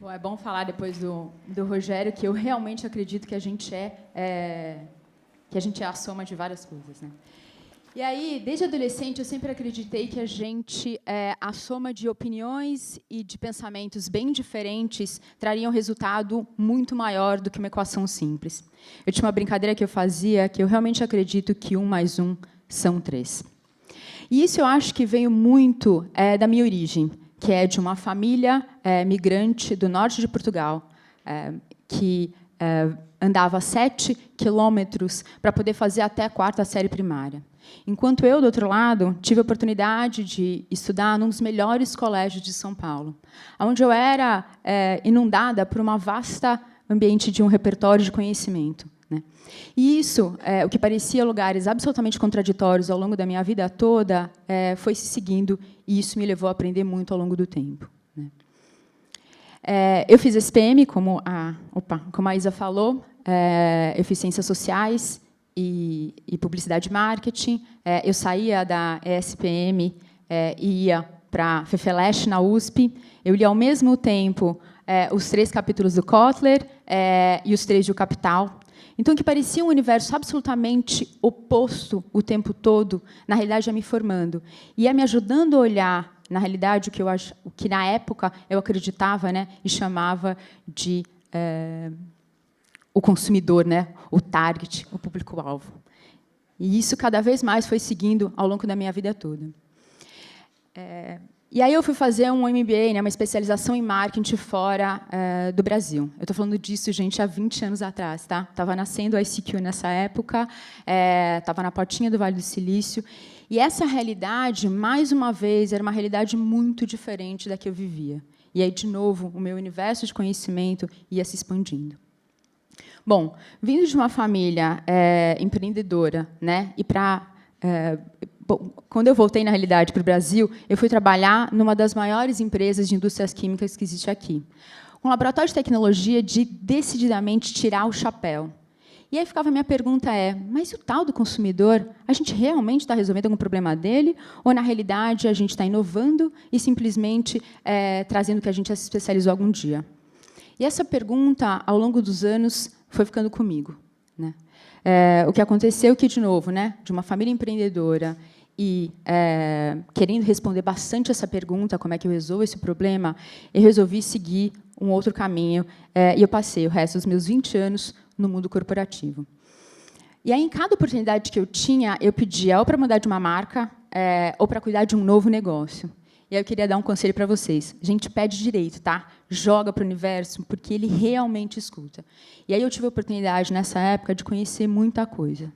Bom, é bom falar depois do Rogério que eu realmente acredito que a gente é a soma de várias coisas, né? E aí, desde adolescente, eu sempre acreditei que a gente a soma de opiniões e de pensamentos bem diferentes traria um resultado muito maior do que uma equação simples. Eu tinha uma brincadeira que eu fazia, que eu realmente acredito que 1 mais 1 são 3. E isso eu acho que veio muito da minha origem, que é de uma família migrante do norte de Portugal, que andava 7 quilômetros para poder fazer até a 4ª série primária. Enquanto eu, do outro lado, tive a oportunidade de estudar num dos melhores colégios de São Paulo, onde eu era inundada por uma vasta ambiente de um repertório de conhecimento, né? E isso, o que parecia lugares absolutamente contraditórios ao longo da minha vida toda, foi se seguindo, e isso me levou a aprender muito ao longo do tempo, né? Eu fiz SPM, como a Isa falou, eu fiz Ciências Sociais e Publicidade e Marketing. Eu saía da ESPM e ia para a FEFELESH, na USP. Eu li, ao mesmo tempo, os 3 capítulos do Kotler e os 3 do Capital. Então, o que parecia um universo absolutamente oposto o tempo todo, na realidade, ia me formando. E ia me ajudando a olhar, na realidade, o que na época eu acreditava, né, e chamava de o consumidor, né, o target, o público-alvo. E isso cada vez mais foi seguindo ao longo da minha vida toda. E aí eu fui fazer um MBA, né, uma especialização em marketing fora do Brasil. Eu estou falando disso, gente, há 20 anos atrás, tá? Estava nascendo a ICQ nessa época, estava na portinha do Vale do Silício. E essa realidade, mais uma vez, era uma realidade muito diferente da que eu vivia. E aí, de novo, o meu universo de conhecimento ia se expandindo. Bom, vindo de uma família empreendedora, né, e quando eu voltei, na realidade, para o Brasil, eu fui trabalhar numa das maiores empresas de indústrias químicas que existe aqui. Um laboratório de tecnologia de, decididamente, tirar o chapéu. E aí ficava a minha pergunta mas o tal do consumidor, a gente realmente está resolvendo algum problema dele? Ou, na realidade, a gente está inovando e simplesmente trazendo o que a gente já se especializou algum dia? E essa pergunta, ao longo dos anos, foi ficando comigo, né? O que aconteceu que, de novo, né, de uma família empreendedora e querendo responder bastante essa pergunta, como é que eu resolvo esse problema, eu resolvi seguir um outro caminho, e eu passei o resto dos meus 20 anos no mundo corporativo. E aí, em cada oportunidade que eu tinha, eu pedia ou para mudar de uma marca, ou para cuidar de um novo negócio. E aí eu queria dar um conselho para vocês. A gente pede direito, tá? Joga para o universo, porque ele realmente escuta. E aí eu tive a oportunidade, nessa época, de conhecer muita coisa.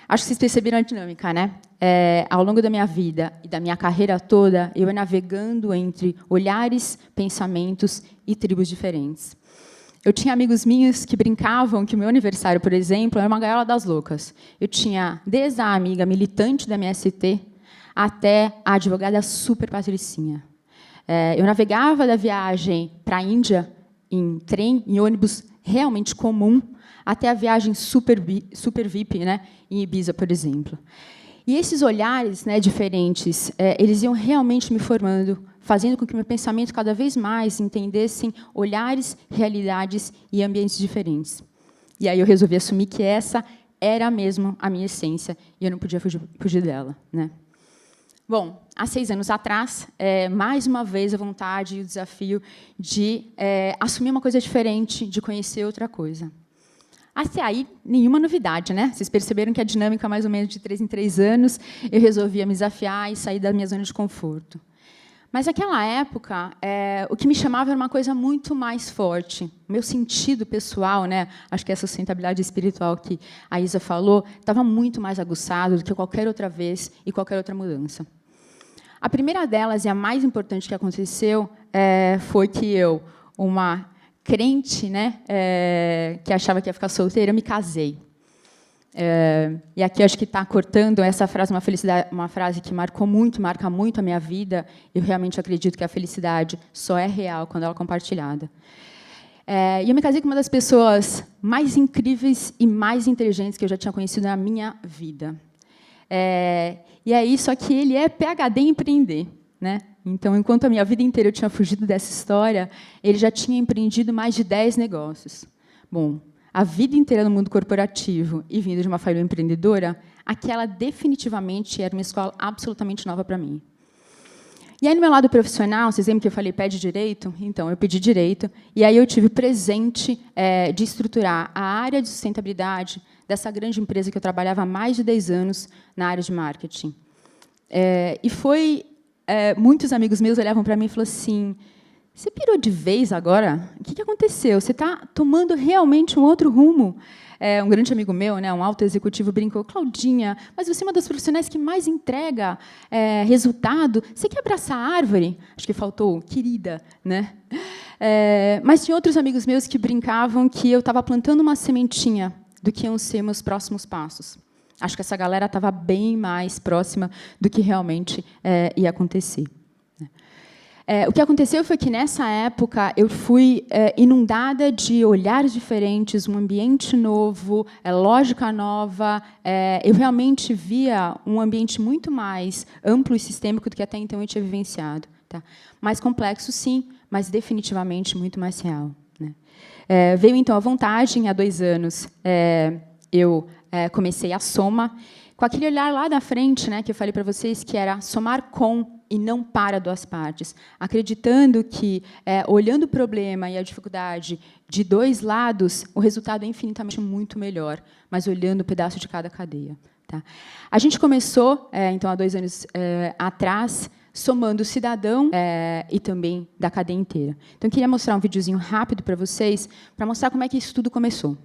Acho que vocês perceberam a dinâmica, né? Ao longo da minha vida e da minha carreira toda, eu ia navegando entre olhares, pensamentos e tribos diferentes. Eu tinha amigos meus que brincavam que o meu aniversário, por exemplo, era uma gaiola das loucas. Eu tinha, desde a amiga militante da MST, até a advogada super patricinha. Eu navegava da viagem para a Índia em trem, em ônibus realmente comum, até a viagem super VIP, né, em Ibiza, por exemplo. E esses olhares, né, diferentes, eles iam realmente me formando, fazendo com que meu pensamento cada vez mais entendessem olhares, realidades e ambientes diferentes. E aí eu resolvi assumir que essa era mesmo a minha essência e eu não podia fugir dela, né? Bom, há 6 anos atrás, mais uma vez a vontade e o desafio de assumir uma coisa diferente, de conhecer outra coisa. Até aí, nenhuma novidade, né? Vocês perceberam que a dinâmica, mais ou menos de 3 em 3 anos, eu resolvia me desafiar e sair da minha zona de conforto. Mas, naquela época, o que me chamava era uma coisa muito mais forte. O meu sentido pessoal, né? Acho que essa sustentabilidade espiritual que a Isa falou, estava muito mais aguçado do que qualquer outra vez e qualquer outra mudança. A primeira delas, e a mais importante que aconteceu, foi que eu, uma crente, né, que achava que ia ficar solteira, me casei. E aqui acho que está cortando essa frase, uma frase que marca muito a minha vida. Eu realmente acredito que a felicidade só é real quando ela é compartilhada. E eu me casei com uma das pessoas mais incríveis e mais inteligentes que eu já tinha conhecido na minha vida. E é isso aqui, ele é PhD em empreender, né? Então, enquanto a minha vida inteira eu tinha fugido dessa história, ele já tinha empreendido mais de 10 negócios. Bom, a vida inteira no mundo corporativo e vindo de uma família empreendedora, aquela definitivamente era uma escola absolutamente nova para mim. E aí, no meu lado profissional, vocês lembram que eu falei pede direito? Então, eu pedi direito, e aí eu tive o presente de estruturar a área de sustentabilidade dessa grande empresa que eu trabalhava há mais de 10 anos na área de marketing. E foi... muitos amigos meus olhavam para mim e falaram assim, você pirou de vez agora? O que aconteceu? Você está tomando realmente um outro rumo? Um grande amigo meu, né, um alto executivo, brincou, Claudinha, mas você é uma das profissionais que mais entrega resultado. Você quer abraçar a árvore? Acho que faltou, querida. Né? Mas tinha outros amigos meus que brincavam que eu estava plantando uma sementinha do que iam ser meus próximos passos. Acho que essa galera estava bem mais próxima do que realmente ia acontecer. O que aconteceu foi que, nessa época, eu fui inundada de olhares diferentes, um ambiente novo, lógica nova. Eu realmente via um ambiente muito mais amplo e sistêmico do que até então eu tinha vivenciado. Tá? Mais complexo, sim, mas definitivamente muito mais real. Né? Veio, então, a vontade, há 2 anos, eu comecei a Soma, com aquele olhar lá da frente, né, que eu falei para vocês, que era somar com e não para 2 partes, acreditando que, olhando o problema e a dificuldade de 2 lados, o resultado é infinitamente muito melhor, mas olhando o pedaço de cada cadeia. Tá? A gente começou, então, há 2 anos atrás, somando o cidadão e também da cadeia inteira. Então, eu queria mostrar um videozinho rápido para vocês, para mostrar como é que isso tudo começou.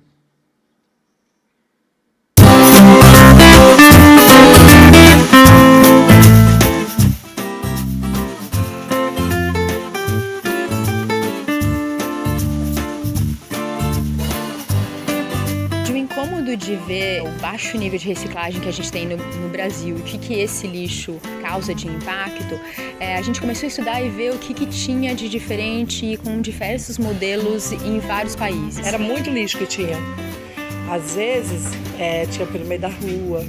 De ver o baixo nível de reciclagem que a gente tem no Brasil e o que esse lixo causa de impacto, a gente começou a estudar e ver o que tinha de diferente com diversos modelos em vários países. Era muito lixo que tinha. Às vezes, tinha pelo meio da rua.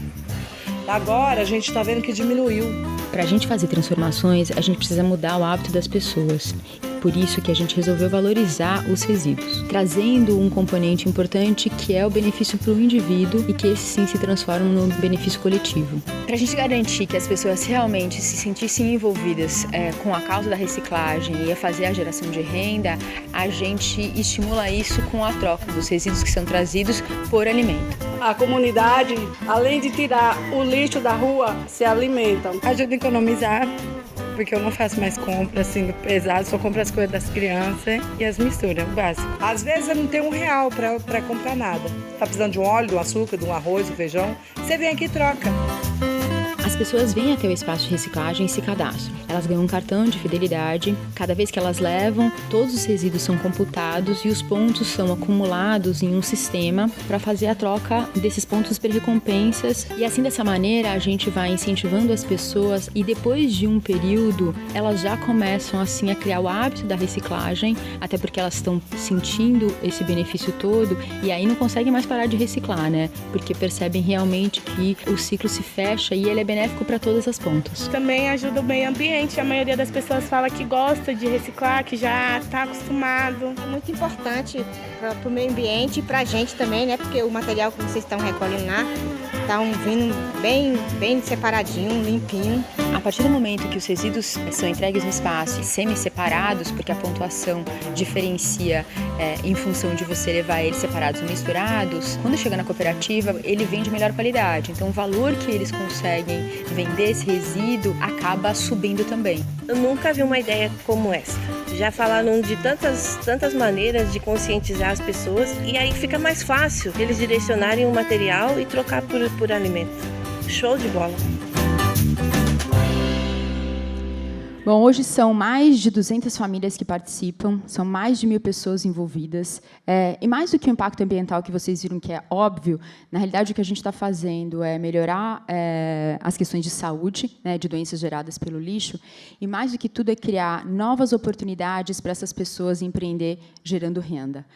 Agora, a gente está vendo que diminuiu. Para a gente fazer transformações, a gente precisa mudar o hábito das pessoas. Por isso que a gente resolveu valorizar os resíduos, trazendo um componente importante que é o benefício para o indivíduo e que esse sim se transforma no benefício coletivo. Para a gente garantir que as pessoas realmente se sentissem envolvidas com a causa da reciclagem e a fazer a geração de renda, a gente estimula isso com a troca dos resíduos que são trazidos por alimento. A comunidade, além de tirar o lixo da rua, se alimentam. Ajuda a economizar, porque eu não faço mais compras assim pesado, só compro as coisas das crianças e as misturas, o básico. Às vezes eu não tenho R$1 para comprar nada. Tá precisando de um óleo, de um açúcar, de um arroz, de um feijão, você vem aqui e troca. As pessoas vêm até o espaço de reciclagem e se cadastram. Elas ganham um cartão de fidelidade. Cada vez que elas levam, todos os resíduos são computados e os pontos são acumulados em um sistema para fazer a troca desses pontos por recompensas. E assim, dessa maneira, a gente vai incentivando as pessoas e depois de um período, elas já começam assim a criar o hábito da reciclagem, até porque elas estão sentindo esse benefício todo e aí não conseguem mais parar de reciclar, né? Porque percebem realmente que o ciclo se fecha e ele é benéfico para todas as pontas. Também ajuda o meio ambiente. A maioria das pessoas fala que gosta de reciclar, que já está acostumado. É muito importante para o meio ambiente e para a gente também, né? Porque o material que vocês estão recolhendo lá estão vindo bem separadinho, limpinho. A partir do momento que os resíduos são entregues no espaço e semi-separados, porque a pontuação diferencia em função de você levar eles separados ou misturados, quando chega na cooperativa, ele vem de melhor qualidade. Então, o valor que eles conseguem vender esse resíduo acaba subindo também. Eu nunca vi uma ideia como essa. Já falaram de tantas maneiras de conscientizar as pessoas e aí fica mais fácil eles direcionarem o material e trocar por alimento. Show de bola! Bom, hoje são mais de 200 famílias que participam, são mais de 1.000 pessoas envolvidas. E mais do que o impacto ambiental que vocês viram que é óbvio, na realidade o que a gente está fazendo é melhorar as questões de saúde, né, de doenças geradas pelo lixo, e mais do que tudo é criar novas oportunidades para essas pessoas empreender gerando renda.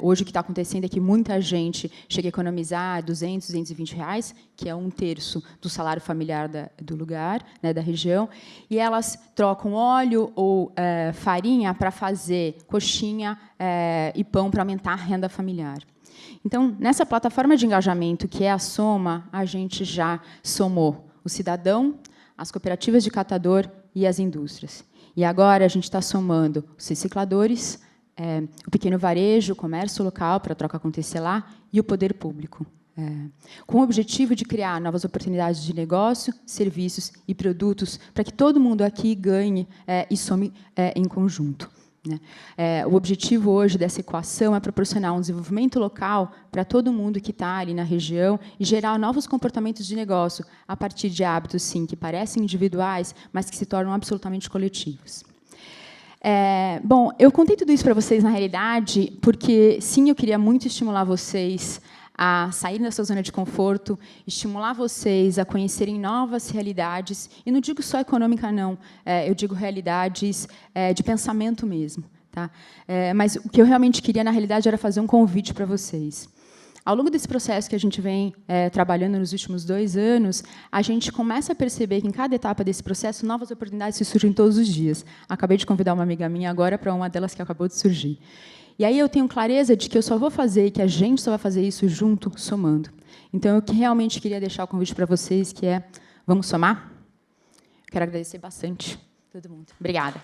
Hoje o que está acontecendo é que muita gente chega a economizar R$200, R$220, que é 1/3 do salário familiar do lugar, né, da região, e elas trocam óleo ou farinha para fazer coxinha e pão para aumentar a renda familiar. Então, nessa plataforma de engajamento, que é a Soma, a gente já somou o cidadão, as cooperativas de catador e as indústrias. E agora a gente está somando os recicladores, o pequeno varejo, o comércio local, para a troca acontecer lá, e o poder público. Com o objetivo de criar novas oportunidades de negócio, serviços e produtos para que todo mundo aqui ganhe e some em conjunto. O objetivo hoje dessa equação é proporcionar um desenvolvimento local para todo mundo que está ali na região e gerar novos comportamentos de negócio a partir de hábitos, sim, que parecem individuais, mas que se tornam absolutamente coletivos. Bom, eu contei tudo isso para vocês, na realidade, porque, sim, eu queria muito estimular vocês a sair da sua zona de conforto, estimular vocês a conhecerem novas realidades, e não digo só econômica, não, eu digo realidades de pensamento mesmo. Tá? Mas o que eu realmente queria, na realidade, era fazer um convite para vocês. Ao longo desse processo que a gente vem trabalhando nos últimos 2 anos, a gente começa a perceber que, em cada etapa desse processo, novas oportunidades se surgem todos os dias. Acabei de convidar uma amiga minha agora para uma delas que acabou de surgir. E aí eu tenho clareza de que eu só vou fazer, que a gente só vai fazer isso junto, somando. Então, eu realmente queria deixar o convite para vocês, que é, vamos somar? Quero agradecer bastante a todo mundo. Obrigada.